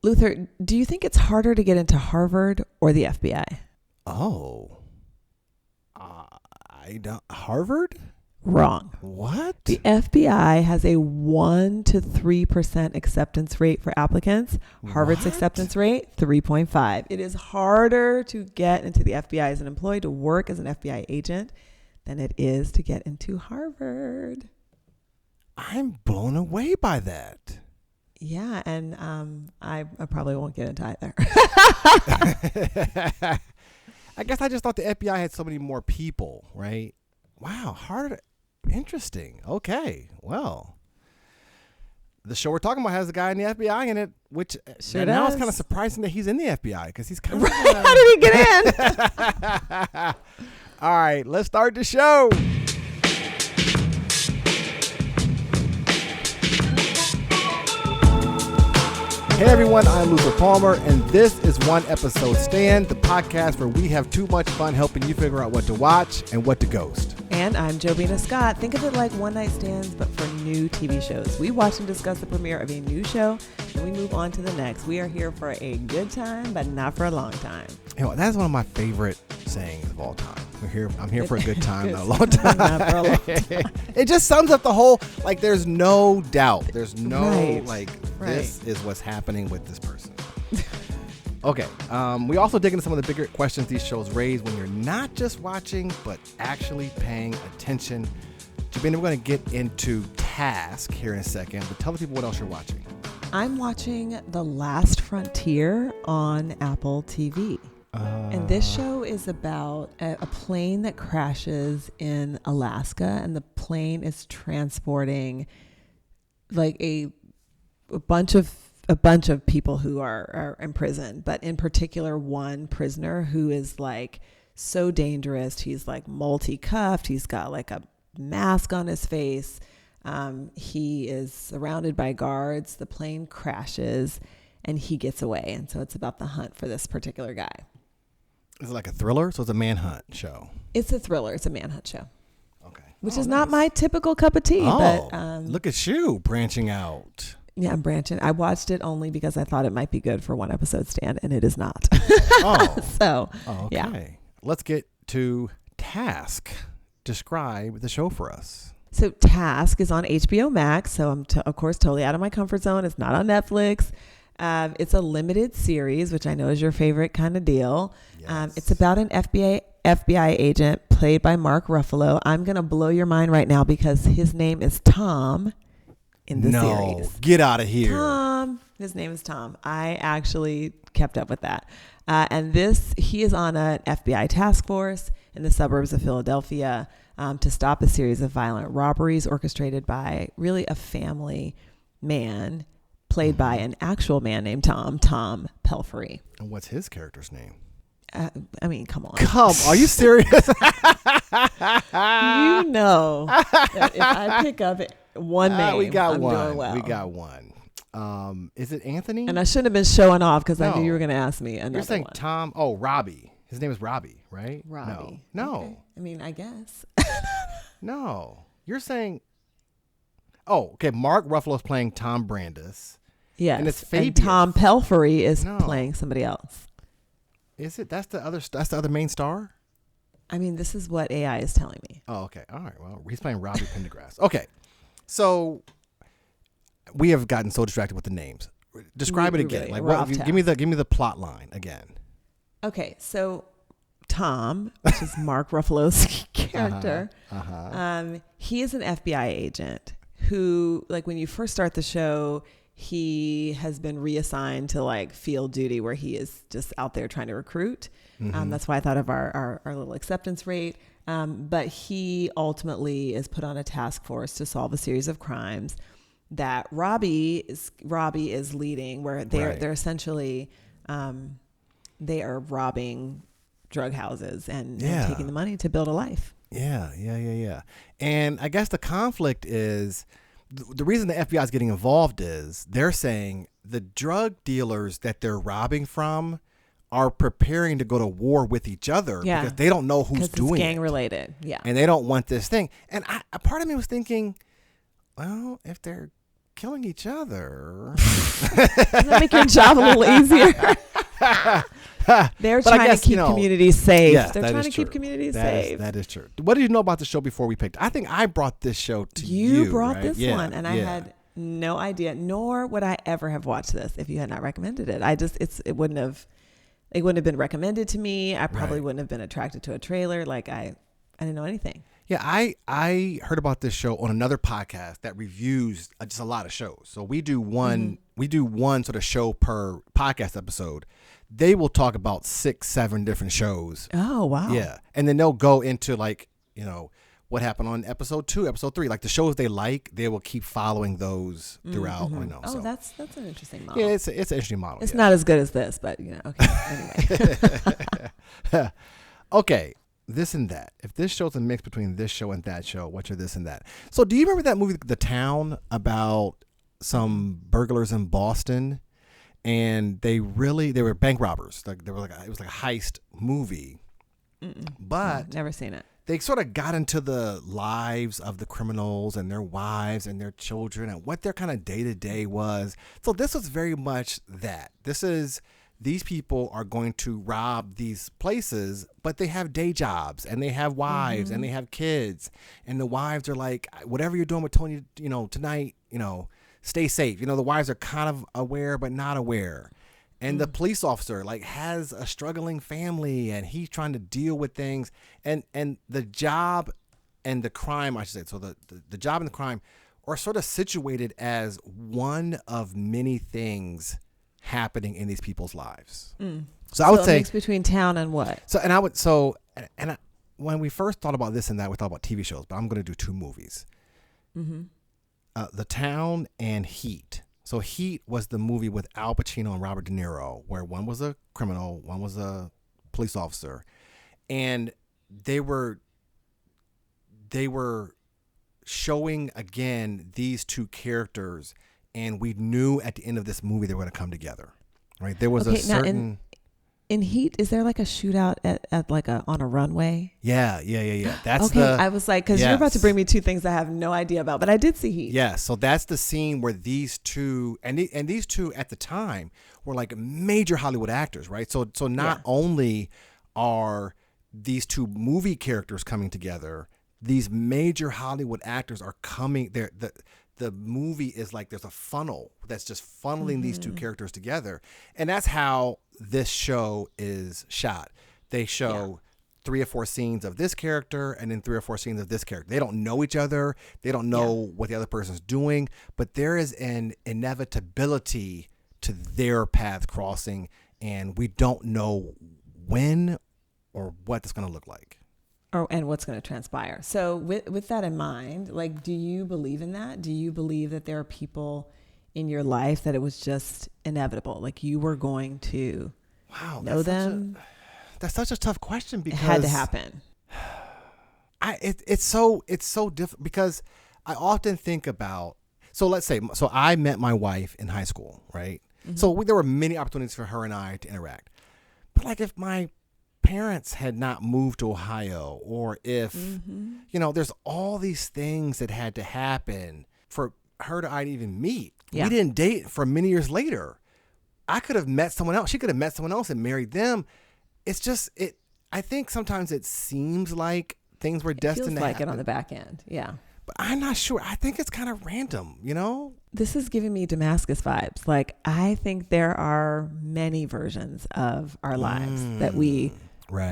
Luther, do you think it's harder to get into Harvard or the FBI? Oh, I don't. Harvard? Wrong. What? The FBI has a 1 to 3% acceptance rate for applicants. Harvard's What? acceptance rate, 3.5. It is harder to get into the FBI as an employee, to work as an FBI agent, than it is to get into Harvard. I'm blown away by that. Yeah, and I probably won't get into either. I guess I just thought the FBI had so many more people, right? Wow, hard. Interesting. Okay, well, the show we're talking about has a guy in the FBI in it, which Sure now does. it's kind of surprising that he's in the FBI because he's kind of. How did he get in? All right, let's start the show. Hey everyone, I'm Luther Palmer, and this is One Episode Stand, the podcast where we have too much fun helping you figure out what to watch and what to ghost. And I'm Jobina Scott. Think of it like one night stands, but for new TV shows. We watch and discuss the premiere of a new show, and we move on to the next. We are here for a good time, but not for a long time. You know, that's one of my favorite sayings of all time. I'm here for a good time, not a long time. Not for a long time. It just sums up the whole, like, there's no doubt. There's no, Right. This is what's happening with this person. Okay. We also dig into some of the bigger questions these shows raise when you're not just watching, but actually paying attention. Jobina, we're going to get into Task here in a second, but tell the people what else you're watching. I'm watching The Last Frontier on Apple TV. And this show is about a plane that crashes in Alaska, and the plane is transporting like a bunch of people who are in prison, but in particular one prisoner who is like so dangerous. He's like multi-cuffed. He's got like a mask on his face. He is surrounded by guards. The plane crashes and he gets away. And so it's about the hunt for this particular guy. Is it like a thriller? So it's a manhunt show. It's a thriller. It's a manhunt show. Okay. Which is not my typical cup of tea. Oh, but look at you branching out. yeah, I'm branching. I watched it only because I thought it might be good for one episode stand, and it is not. Oh. So, Okay. yeah. Let's get to Task. Describe the show for us. So Task is on HBO Max. So I'm, of course, totally out of my comfort zone. It's not on Netflix. It's a limited series, which I know is your favorite kind of deal. Yes. It's about an FBI agent played by Mark Ruffalo. I'm going to blow your mind right now because his name is Tom in the series. Get out of here. Tom. His name is Tom. I actually kept up with that. And he is on an FBI task force in the suburbs of Philadelphia to stop a series of violent robberies orchestrated by really a family man played by an actual man named Tom Pelphrey. And what's his character's name? I mean, come on. Are you serious? You know that if I pick up one name, we got I'm one. doing well. We got one. Is it Anthony? And I shouldn't have been showing off because I No. knew you were going to ask me another You're saying one. Tom. Oh, Robbie. His name is Robbie, right? Robbie. No. Okay. I mean, I guess. No. You're saying. Oh, okay. Mark Ruffalo's playing Tom Brandis. Yes. And it's and Fabian. Tom Pelphrey is No. playing somebody else. Is it? That's the other main star? I mean, this is what AI is telling me. Oh, okay. All right. Well, he's playing Robbie Pendergrass. Okay. So we have gotten so distracted with the names. Describe it again. Really, Like we're what? off Give me the plot line again. Okay, so Tom, which is Mark Ruffalo's character, he is an FBI agent who, like, when you first start the show, he has been reassigned to like field duty where he is just out there trying to recruit. That's why I thought of our little acceptance rate. But he ultimately is put on a task force to solve a series of crimes that Robbie is leading, where they're essentially they are robbing drug houses and taking the money to build a life. Yeah. And I guess the conflict is the reason the FBI is getting involved is they're saying the drug dealers that they're robbing from are preparing to go to war with each other because they don't know who's doing it's gang it. related. Yeah. And they don't want this thing. And a part of me was thinking, well, if they're killing each other. Does that make your job a little easier? They're trying to keep communities safe. Yes, They're trying to keep communities safe. That is true. What did you know about the show before we picked? I think I brought this show to you. You brought right? this one, and I had no idea, nor would I ever have watched this if you had not recommended it. It wouldn't have been recommended to me. I probably wouldn't have been attracted to a trailer. Like I didn't know anything. Yeah, I heard about this show on another podcast that reviews just a lot of shows. So we do one sort of show per podcast episode. They will talk about 6-7 different shows. Oh, wow. Yeah. And then they'll go into like, what happened on episode 2, episode 3, like the shows they like, they will keep following those throughout. Mm-hmm. So. That's an interesting model. Yeah, it's an interesting model. It's not as good as this, but okay. Anyway. Okay. This and that. If this show's a mix between this show and that show, what's your this and that? So do you remember that movie, The Town, about some burglars in Boston? And they were bank robbers. Like it was like a heist movie. But never seen it. They sort of got into the lives of the criminals and their wives and their children and what their kind of day-to-day was. So this was very much that. These people are going to rob these places, but they have day jobs and they have wives and they have kids. And the wives are like, whatever you're doing with Tony, tonight, stay safe. The wives are kind of aware, but not aware. And the police officer has a struggling family and he's trying to deal with things. And the job and the crime, I should say, so the job and the crime are sort of situated as one of many things happening in these people's lives. So I would say mix between town and what? When we first thought about this and that, we thought about TV shows, but I'm going to do 2 movies. The Town and Heat. So Heat was the movie with Al Pacino and Robert De Niro, where one was a criminal, one was a police officer, and they were showing again these 2 characters, and we knew at the end of this movie they were going to come together, right? There was a certain. In Heat, is there like a shootout at on a runway? Yeah. That's okay. I was like, because you're about to bring me 2 things I have no idea about, but I did see Heat. Yeah, so that's the scene where these 2 and these 2 at the time were like major Hollywood actors, right? So not only are these 2 movie characters coming together, these major Hollywood actors are coming. The movie is like there's a funnel that's just funneling these 2 characters together, and that's how this show is shot. They show 3 or 4 scenes of this character and then 3 or 4 scenes of this character. They don't know each other. They don't know what the other person's doing, but there is an inevitability to their path crossing, and we don't know when or what it's going to look like. And what's going to transpire. So with that in mind, do you believe in that? Do you believe that there are people in your life that it was just inevitable? Like you were going to know them? That's such a tough question because it had to happen. It's so different because I often think about, let's say, I met my wife in high school, right? So there were many opportunities for her and I to interact. But if my parents had not moved to Ohio, or if there's all these things that had to happen for her to even meet. We didn't date for many years later. I could have met someone else. She could have met someone else and married them. It's just I think sometimes it seems like things were destined to happen. It on the back end. Yeah. But I'm not sure. I think it's kind of random, This is giving me Damascus vibes. I think there are many versions of our lives that we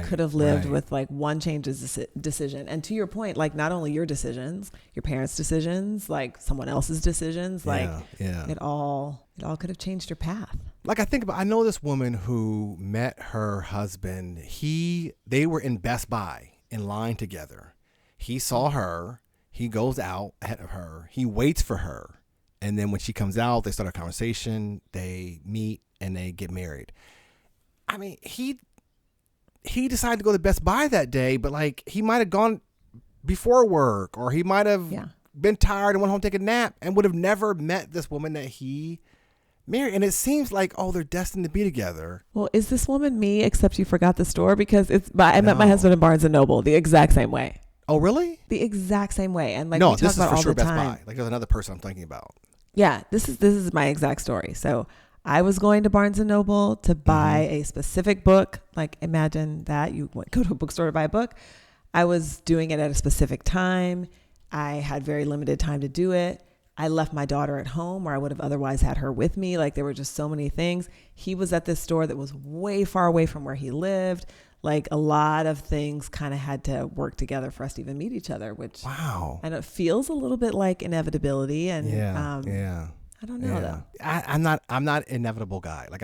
could have lived with one change of decision. And to your point, not only your decisions, your parents' decisions, someone else's decisions, it all could have changed your path. I know this woman who met her husband. They were in Best Buy in line together. He saw her. He goes out ahead of her. He waits for her. And then when she comes out, they start a conversation. They meet and they get married. I mean, he decided to go to Best Buy that day, but he might have gone before work, or he might have been tired and went home to take a nap and would have never met this woman that he married. And it seems like, they're destined to be together. Well, is this woman me, except you forgot the store? Because I met my husband in Barnes & Noble the exact same way. Oh, really? The exact same way. And no, we this talk is about for all sure the Best time. Buy. There's another person I'm thinking about. Yeah, this is my exact story. So I was going to Barnes and Noble to buy a specific book. Like, imagine that you go to a bookstore to buy a book. I was doing it at a specific time. I had very limited time to do it. I left my daughter at home, where I would have otherwise had her with me. Like, there were just so many things. He was at this store that was way far away from where he lived. Like, a lot of things kind of had to work together for us to even meet each other, which, wow. And it feels a little bit like inevitability. And I don't know though. I'm not an inevitable guy. Like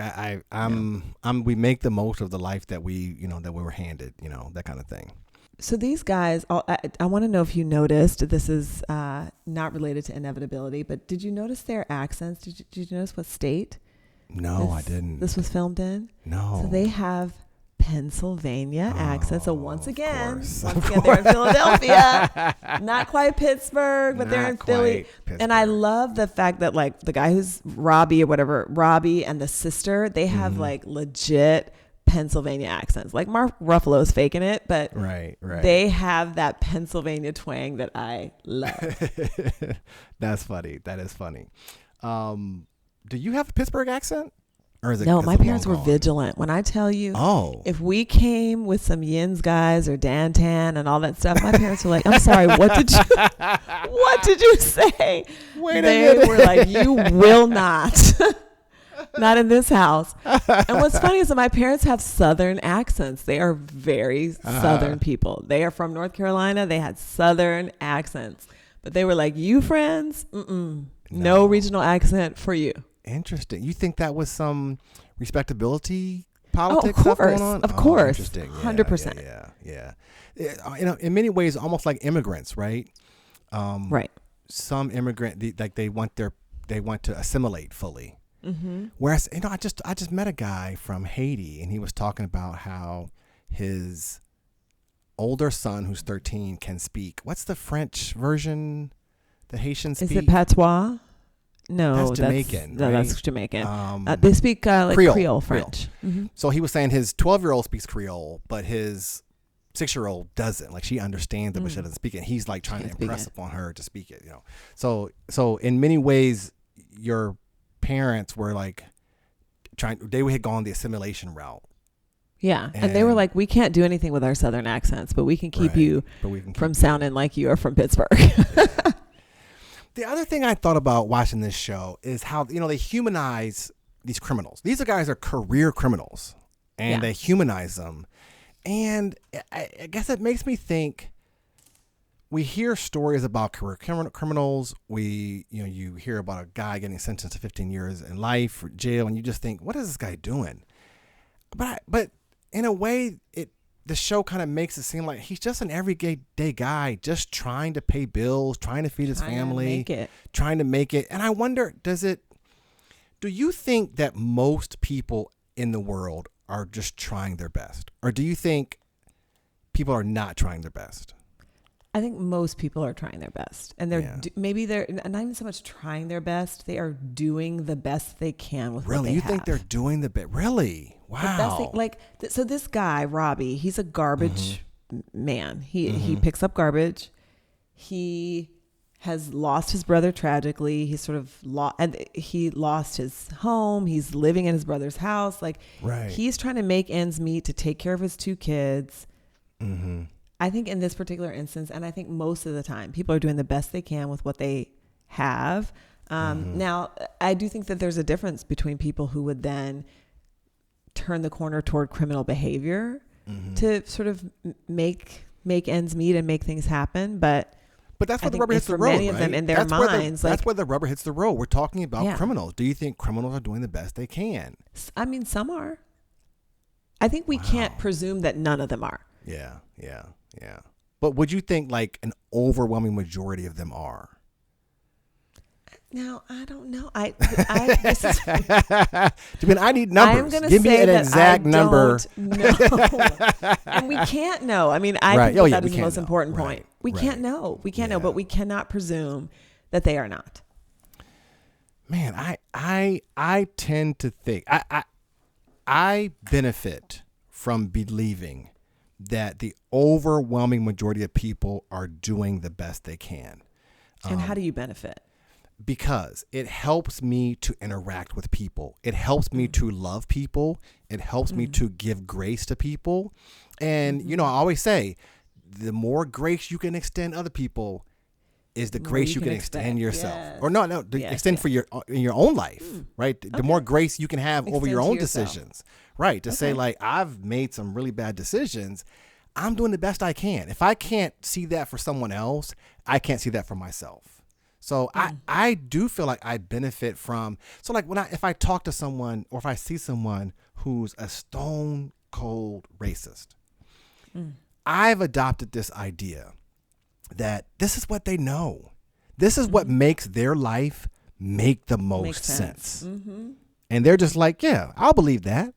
we make the most of the life that we were handed, that kind of thing. So these guys, I want to know if you noticed, this is not related to inevitability, but did you notice their accents? Did you notice what state? No, I didn't. This was filmed in? No. So they have Pennsylvania accents. So once again, they're they're in Philadelphia. Not quite Pittsburgh, but they're in Philly. And I love the fact that, like, the guy who's Robbie and the sister, they have like legit Pennsylvania accents. Like, Mark Ruffalo's faking it, but right. They have that Pennsylvania twang that I love. That's funny. That is funny. Do you have a Pittsburgh accent? Or is it, no, my parents were vigilant. When I tell you, if we came with some Yins guys or Dan Tan and all that stuff, my parents were like, I'm sorry, what did you say? They were like, you will not. Not in this house. And what's funny is that my parents have Southern accents. They are very Southern people. They are from North Carolina. They had Southern accents. But they were like, you friends? No regional accent for you. Interesting. You think that was some respectability politics stuff going on? Of course. Interesting. 100%. Yeah. In many ways, almost like immigrants, right? Right. Some immigrant, they want to assimilate fully. Mm-hmm. Whereas, I just met a guy from Haiti, and he was talking about how his older son, who's 13, can speak. What's the French version that Haitians speak? Is it patois? No, that's Jamaican. No, right? That's Jamaican. They speak like Creole French. Mm-hmm. So he was saying his 12-year-old speaks Creole, but his 6-year-old doesn't. Like, she understands it, but she doesn't speak it. And he's like trying to impress upon her to speak it. So in many ways, your parents were like they had gone the assimilation route. Yeah, and they were like, we can't do anything with our Southern accents, but we can keep you from sounding like you are from Pittsburgh. The other thing I thought about watching this show is how, they humanize these criminals. These guys are career criminals, and they humanize them. And I guess it makes me think, we hear stories about career criminals. You hear about a guy getting sentenced to 15 years in life for jail, and you just think, what is this guy doing? But in a way, the show kind of makes it seem like he's just an everyday guy, just trying to pay bills, trying to feed his family, trying to make it. And I wonder, do you think that most people in the world are just trying their best? Or do you think people are not trying their best? I think most people are trying their best, and maybe they're not even so much trying their best. They are doing the best they can with what they have. Really? You think they're doing the best? Really? Wow. So this guy, Robbie, he's a garbage man. He picks up garbage. He has lost his brother tragically. He sort of he lost his home. He's living in his brother's house. He's trying to make ends meet to take care of his 2 kids. Mm-hmm. I think in this particular instance, and I think most of the time, people are doing the best they can with what they have. Now, I do think that there's a difference between people who would then turn the corner toward criminal behavior to sort of make ends meet and make things happen. But that's where the rubber hits the road, many of them in their minds. That's where the rubber hits the road. We're talking about criminals. Do you think criminals are doing the best they can? I mean, some are. I think we can't presume that none of them are. Yeah. But would you think like an overwhelming majority of them are? Now, I don't know. I need numbers. Give me an exact number. No. And we can't know. I mean, I think that is the most important point. We can't know. We can't know, but we cannot presume that they are not. Man, I tend to think I benefit from believing that the overwhelming majority of people are doing the best they can. And how do you benefit? because it helps me to interact with people. It helps me to love people. It helps me to give grace to people. And, you know, I always say, the more grace you can extend other people is the grace you can extend yourself. Yes. Or extend for in your own life, right? The more grace you can have over your own decisions, right? To say like, I've made some really bad decisions. I'm doing the best I can. If I can't see that for someone else, I can't see that for myself. So I do feel like I benefit from, so like if I talk to someone or if I see someone who's a stone cold racist, I've adopted this idea that this is what they know. This is what makes their life make the most sense. And they're just like, yeah, I'll believe that.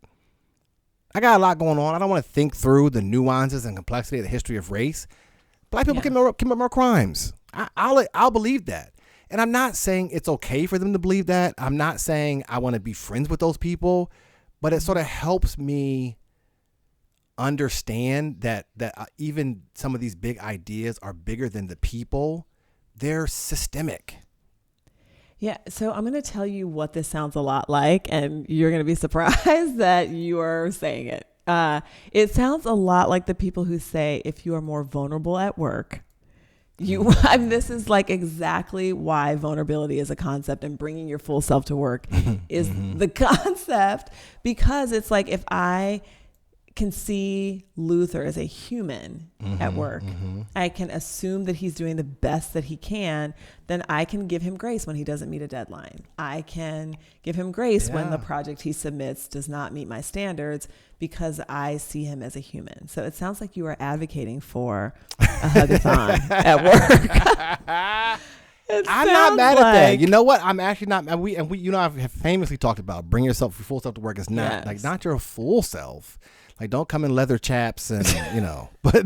I got a lot going on. I don't want to think through the nuances and complexity of the history of race. Black people commit more crimes. I'll believe that. And I'm not saying it's okay for them to believe that. I'm not saying I want to be friends with those people, but it sort of helps me understand that even some of these big ideas are bigger than the people. They're systemic. Yeah, so I'm going to tell you what this sounds a lot like, and you're going to be surprised that you are saying it. It sounds a lot like the people who say if you are more vulnerable at work, this is like exactly why vulnerability is a concept, and bringing your full self to work is the concept, because it's like if I can see Luther as a human at work, I can assume that he's doing the best that he can, then I can give him grace when he doesn't meet a deadline. I can give him grace when the project he submits does not meet my standards, because I see him as a human. So it sounds like you are advocating for a hugathon at work. I'm not mad at that. You know what? I'm actually not. And we I've famously talked about bring yourself, your full self to work is not like not your full self. Like, don't come in leather chaps and, but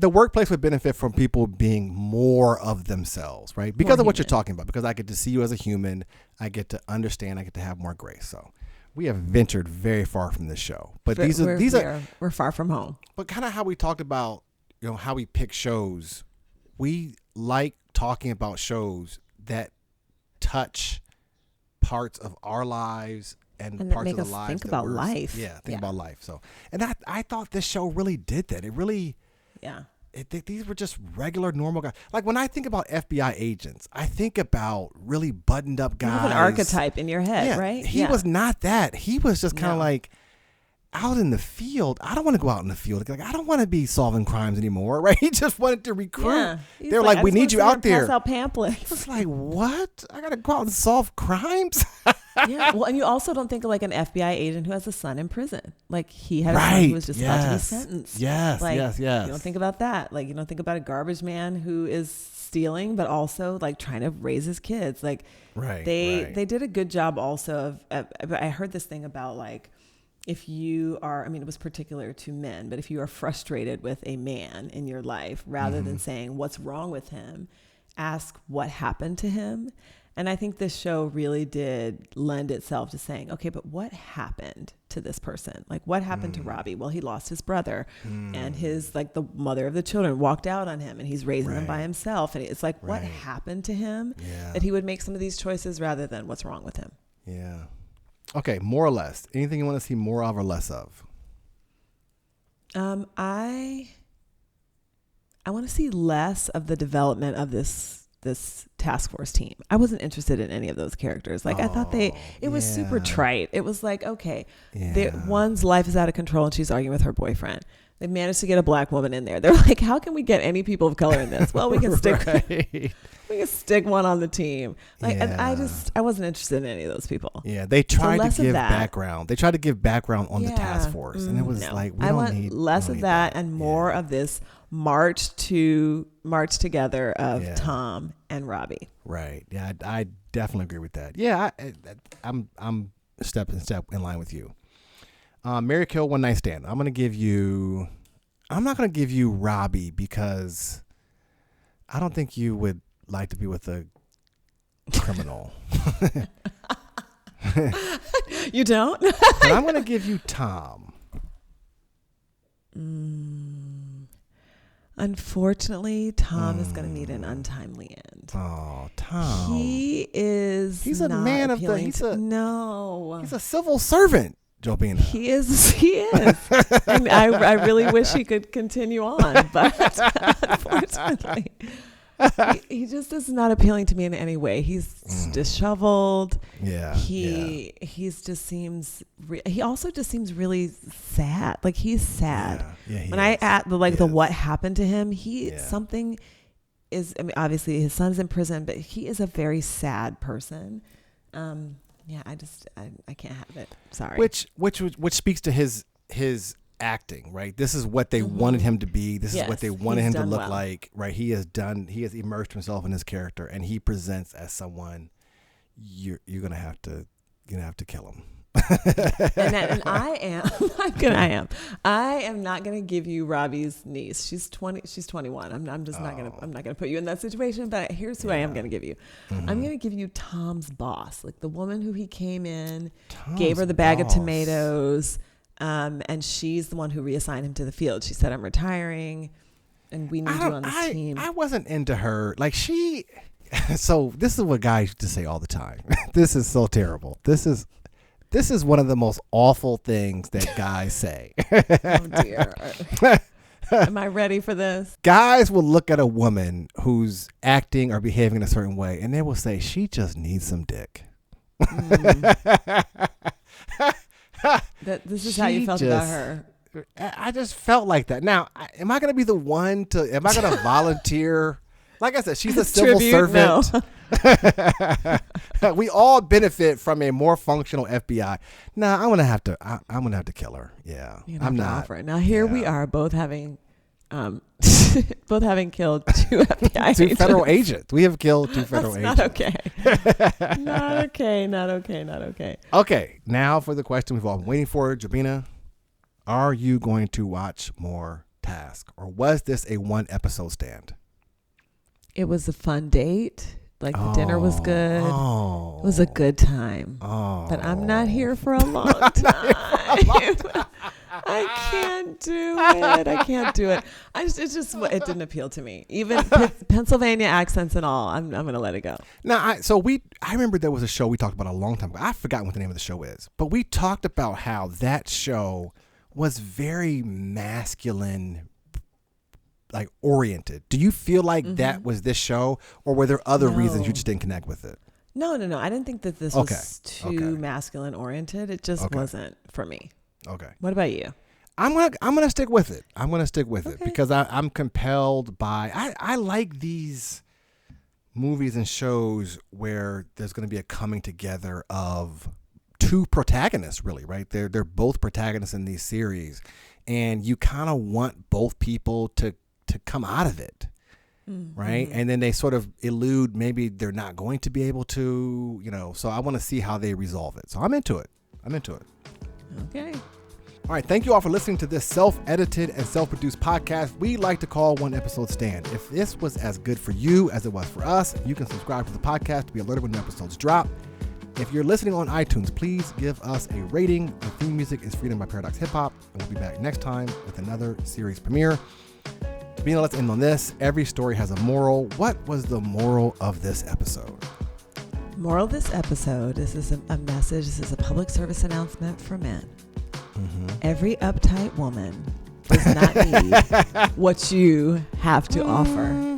the workplace would benefit from people being more of themselves, right? Because of what you're talking about, because I get to see you as a human. I get to understand. I get to have more grace. So we have ventured very far from this show, but we're far from home. But kind of how we talked about, how we pick shows. We like talking about shows that touch parts of our lives and parts of the lives think about life. Think about life. So, and I thought this show really did that. It really, these were just regular, normal guys. Like when I think about FBI agents, I think about really buttoned up guys. You have an archetype in your head, right? He was not that. He was just kind of like out in the field. I don't want to go out in the field. Like, I don't want to be solving crimes anymore, right? He just wanted to recruit. Yeah. They're like, we need you out there. Pass out pamphlets. It's like, what? I got to go out and solve crimes? Yeah. Well, and you also don't think of like an FBI agent who has a son in prison. Like he had a son who was just about to be sentenced. Yes. You don't think about that. Like you don't think about a garbage man who is stealing, but also like trying to raise his kids. Like they did a good job also of I heard this thing about like, if you are, it was particular to men, but if you are frustrated with a man in your life, rather than saying what's wrong with him, ask what happened to him. And I think this show really did lend itself to saying, okay, but what happened to this person? Like what happened to Robbie? Well, he lost his brother and his, like the mother of the children walked out on him and he's raising them by himself. And it's like, what happened to him that he would make some of these choices rather than what's wrong with him? Yeah. Okay, more or less. Anything you want to see more of or less of? I want to see less of the development of this task force team. I wasn't interested in any of those characters. Like I thought it was super trite. It was like, okay, one's life is out of control and she's arguing with her boyfriend. They managed to get a black woman in there. They're like, how can we get any people of color in this? Well, we can stick we can stick one on the team. Like, and I wasn't interested in any of those people. Yeah, they tried to give background. They tried to give background on the task force, and it was like, I want less of that and more of this march together of Tom and Robbie. Right. Yeah, I definitely agree with that. Yeah, I'm step in line with you. Marry, Kill, One Night Stand. I'm not going to give you Robbie because I don't think you would like to be with a criminal. You don't? But I'm going to give you Tom. Unfortunately, Tom is going to need an untimely end. Oh, Tom. He's a man of the. He's a civil servant, Jobina. He is. And I really wish he could continue on, but unfortunately, he just is not appealing to me in any way. He's disheveled. Yeah. He just seems. He also just seems really sad. Like he's sad. Yeah. When I at the what happened to him, something is. I mean, obviously his son's in prison, but he is a very sad person. I can't have it. Sorry. Which speaks to his acting, right? This is what they wanted him to be. This is what they wanted him to look like, right? He has immersed himself in his character, and he presents as someone you're gonna have to kill him. and I am not gonna give you Robbie's niece. She's 21. I'm just not gonna put you in that situation, but here's who I am gonna give you. I'm gonna give you Tom's boss, like the woman who he came in, gave her the bag of tomatoes, and she's the one who reassigned him to the field. She said, I'm retiring and we need you on this team. I wasn't into her. Like so this is what guys used to say all the time. This is so terrible. This is one of the most awful things that guys say. Oh dear. Am I ready for this? Guys will look at a woman who's acting or behaving in a certain way and they will say, she just needs some dick. This is how you felt about her. I just felt like that. Now, am I going to be the one am I going to volunteer? Like I said, she's a civil servant. No. We all benefit from a more functional FBI. Nah, I'm gonna have to kill her. Yeah, I'm not. Now here we are, both having killed two FBI agents. Two federal agents. We have killed two federal agents. Not okay. Not okay. Okay, now for the question we've all been waiting for, Jobina. Are you going to watch more Task, or was this a one episode stand? It was a fun date. Like the dinner was good. It was a good time. But I'm not here for a long time. I can't do it. It didn't appeal to me. Even Pennsylvania accents and all. I'm gonna let it go. Now, I remember there was a show we talked about a long time ago. I've forgotten what the name of the show is, but we talked about how that show was very masculine, like oriented. Do you feel like that was this show, or were there other reasons you just didn't connect with it? No. I didn't think that this was too masculine oriented. It just wasn't for me. Okay. What about you? I'm gonna stick with it. It because I'm compelled by. I like these movies and shows where there's going to be a coming together of two protagonists, really, right? They're both protagonists in these series, and you kind of want both people to come out of it, right? And then they sort of elude, maybe they're not going to be able to, so I want to see how they resolve it. So I'm into it. Okay. All right. Thank you all for listening to this self-edited and self-produced podcast we like to call One Episode Stand. If this was as good for you as it was for us, you can subscribe to the podcast to be alerted when new episodes drop. If you're listening on iTunes, please give us a rating. The theme music is Freedom by Paradox Hip Hop. And we'll be back next time with another series premiere. Let's end on this. Every story has a moral. What was the moral of this episode? Moral of this episode, this is a message. This is a public service announcement for men. Every uptight woman does not need what you have to offer.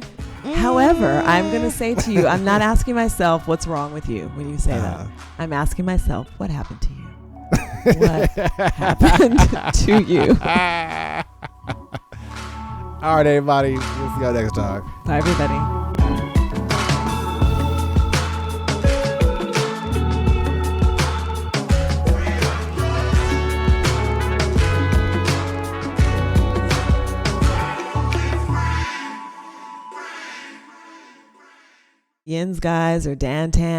However, I'm going to say to you, I'm not asking myself what's wrong with you when you say that. I'm asking myself, what happened to you? What happened to you? All right, everybody. We'll see y'all next time. Bye, everybody. Yins guys or Dan Tan.